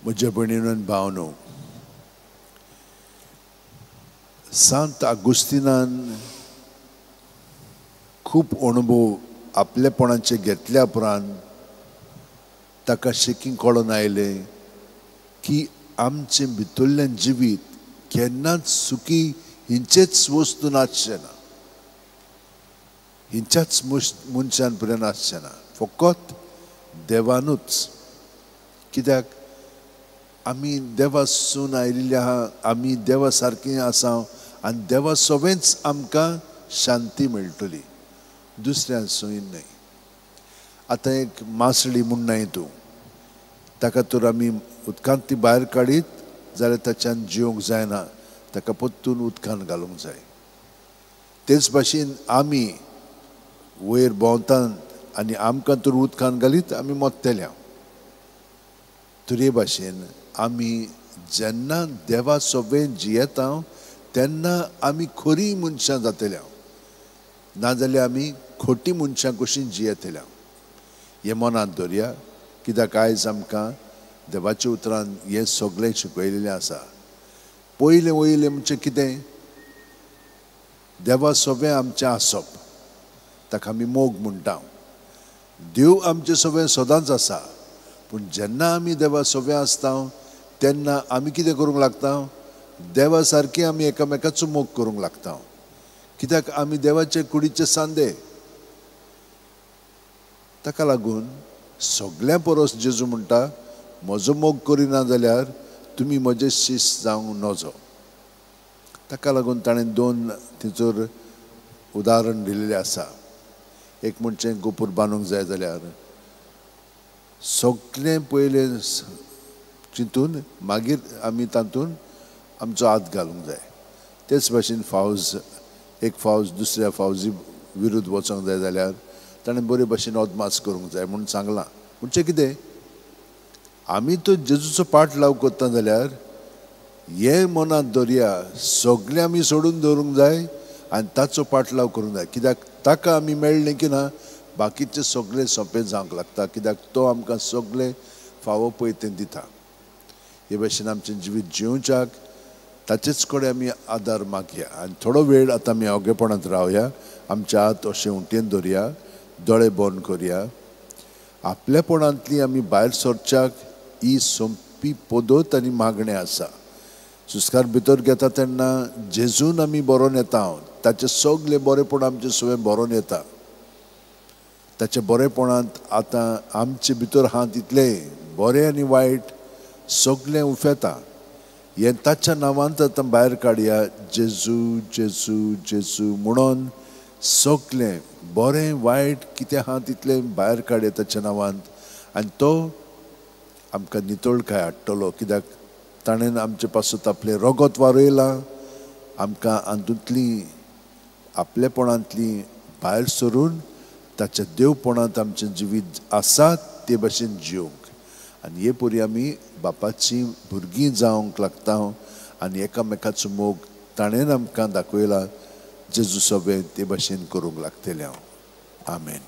म्हज्या भयणीनो आनी भावनो, सांत आगुस्तिनान खूब अणभव आपलेपणाचे घेतल्या उपरांत ताका शिकींक कळून आयलें की आमचें भितरलें जिवीत केन्नाच सुखी हिंचेच वस्तून आसचें ना, हिंच्याच मनशान पर्यंत आसचें ना, फकत देवानूच. कित्याक आमी देवासून आयिल्ले आहा, आमी देवा सारकीं आसा आनी देवा सोबेंच आमकां शांती मेळटली, दुसऱ्या सून न्हय. आतां एक मासळी म्हणनाय तूं, ताका तर आमी उदकांत ती भायर काडीत जाल्यार ताच्यान जिवंक जायना, ताका परतून उदकांत घालूंक जाय. तेच भाशेन आमी वयर भोंवतात आनी आमकां तर उदकांत घालीत आमी मोत्तेल्या. तुरे भाशेन आमी जेन्ना देवा सोबें जियेता तेन्ना आमी खरी मनशां जातल्या, नाजाल्यार आमी खोटी मनशां कशीं जियेतल्या. हें मनांत दवरया, कित्याक आयज आमकां देवाच्या उतरान हें सगळें शिकयलेलें आसा. पयलें वयलें म्हणजे कितें? देवा सोबें आमचें आसप, ताका आमी मोग म्हणटा. देव आमचे सोबें सदांच आसा, पूण जेन्ना आमी देवा सोबें आसता तेन्ना आमी कितें करूंक लागता? देवा सारकी आमी एकामेकाचो मोग करूंक लागता. कित्याक आमी देवाचे कुडीचे सांदे. ताका लागून सगळ्या परस जेजू म्हणटा, म्हजो मोग करिना जाल्यार तुमी म्हजे शिश्य जावंक नजो. ताका लागून ताणें दोन थंयसर उदाहरण दिलेलें आसा. एक म्हणजे गोपूर बांदूंक जाय जाल्यार सगळें पयलें चिंतून मागीर आमी तातूंत आमचो हात घालूंक जाय. तेच भाशेन एक फावज दुसऱ्या फावजी विरुद्ध वचोंक जाय जाल्यार ताणें बरे भाशेन अदमास करूंक जाय म्हणून सांगलां. म्हणजे कितें? आमी तो जेजूचो पाट लाव करता जाल्यार हे मनांत दवरया, सगळें आमी सोडून दवरूंक जाय आनी ताचो पाट लाव करूंक जाय. कित्याक ताका आमी मेळ्ळें की ना बाकीचें सगळें सोंपें जावंक लागता, कित्याक तो आमकां सगळें फावो पळय तें दिता. हे भाशेन आमचें जिवीत जिवच्याक ताचेच कडेन आमी आदार मागया. आनी थोडो वेळ आतां आमी ओगेपणांत रावया, आमचे हात अशें उंटेन दवरया, दोळे बंद करया. आपल्यापणांतली आमी भायर सरच्याक ही सोंपी पद्दत आनी मागणें आसा. सुस्कार भितर घेता तेन्ना जेजून आमी बरोवन येता, ताचें सगळें बरेंपण आमचें सगळें बरोवन येता. ताच्या बरेपणांत आतां आमचे भितर आहा तितलें बरें आनी वायट सगळें उफेता. हें ताच्या नांवांत आतां भायर काडया, जेजू जेजू जेजू म्हणून सगळें बरें वायट कितें आहा तितलें भायर काडया ताच्या नांवांत. आनी तो आमकां नितळकाय हाडटलो, कित्याक ताणें आमचे पासत आपलें रगत वारयलां. आमकां हातूंतली आपलेपणांतली भायर सरून ताच्या देवपणांत आमचें जिवीत आसा ते भाशेन जिवंक. आनी हे परी आमी बापाची भुरगीं जावंक लागता आनी एकामेकाचो मोग ताणें आमकां दाखयला जेजू सोबें ते भाशेन करूंक लागतलें हांव. आमेन.